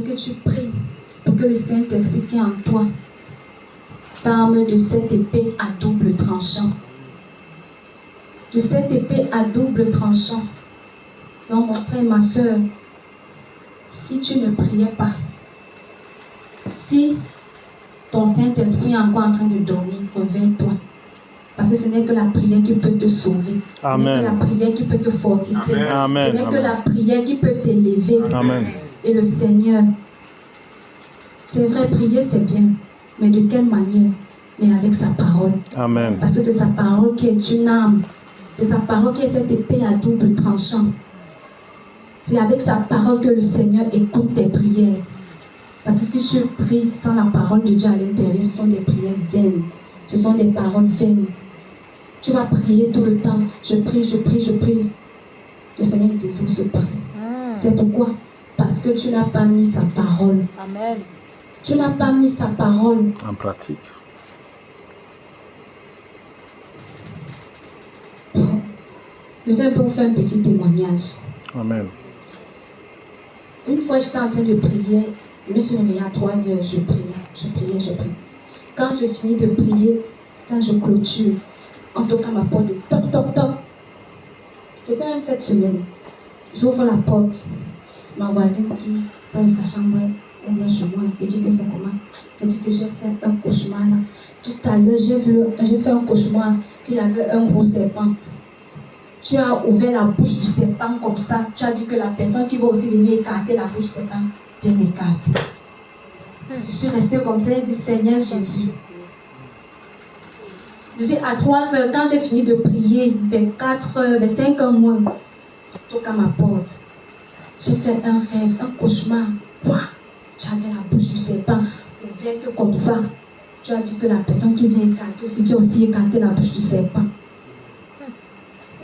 veux que tu pries pour que le Saint-Esprit qui est en toi t'arme de cette épée à double tranchant. De cette épée à double tranchant. Donc mon frère et ma soeur, si tu ne priais pas, si ton Saint-Esprit est encore en train de dormir, réveille-toi. Parce que ce n'est que la prière qui peut te sauver. Amen. Ce n'est que la prière qui peut te fortifier. Amen. Ce n'est que Amen. la prière qui peut t'élever. Amen. Et le Seigneur, c'est vrai, prier c'est bien. Mais de quelle manière? Mais avec sa parole. Amen. Parce que c'est sa parole qui est une arme. C'est sa parole qui est cette épée à double tranchant. C'est avec sa parole que le Seigneur écoute tes prières. Parce que si tu pries sans la parole de Dieu à l'intérieur, ce sont des prières vaines. Ce sont des paroles vaines. Tu vas prier tout le temps. Je prie, je prie, je prie. Le Seigneur ne t'exauce pas. C'est pourquoi? Parce que tu n'as pas mis sa parole. Amen. Tu n'as pas mis sa parole En pratique. Je vais vous faire un petit témoignage. Amen. Une fois, j'étais en train de prier. Je me suis réveillée à 3 heures. Je priais, je priais, je priais. Quand je finis de prier, quand je clôture, en toquant ma porte, toc, toc, toc. C'était même cette semaine. J'ouvre la porte. Ma voisine qui sort de sa chambre, elle vient chez moi. Elle dit que c'est comment? Elle dit que j'ai fait un cauchemar là. Tout à l'heure, j'ai fait un cauchemar qu'il y avait un gros serpent. Tu as ouvert la bouche du serpent comme ça. Tu as dit que la personne qui va aussi venir écarter la bouche du serpent, viens écarter. Je suis restée comme ça et dit Seigneur Jésus. Je dis à 3 heures, quand j'ai fini de prier, vers 4 heures, vers 5 heures moins, je toque à ma porte. J'ai fait un rêve, un cauchemar. Ouah, tu avais la bouche du serpent ouverte comme ça. Tu as dit que la personne qui vient écarter aussi vient aussi écarter la bouche du serpent.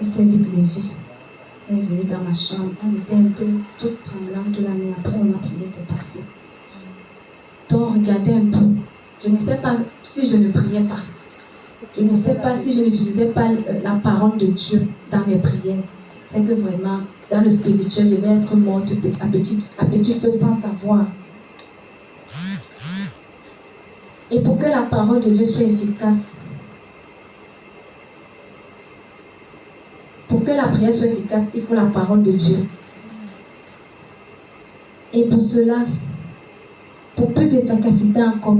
Elle s'est vite levée. Elle est venue dans ma chambre. Elle était un peu toute tremblante là, mais après on a prié, c'est passé. Donc regardez un peu. Je ne sais pas si je ne priais pas. Je ne sais pas si je n'utilisais pas la parole de Dieu dans mes prières. C'est que vraiment, dans le spirituel, je vais être morte à petit feu sans savoir. Et pour que la parole de Dieu soit efficace, pour que la prière soit efficace, il faut la parole de Dieu. Et pour cela, pour plus d'efficacité encore,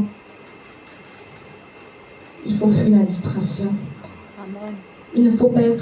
il faut fuir la distraction. Amen. Il ne faut pas être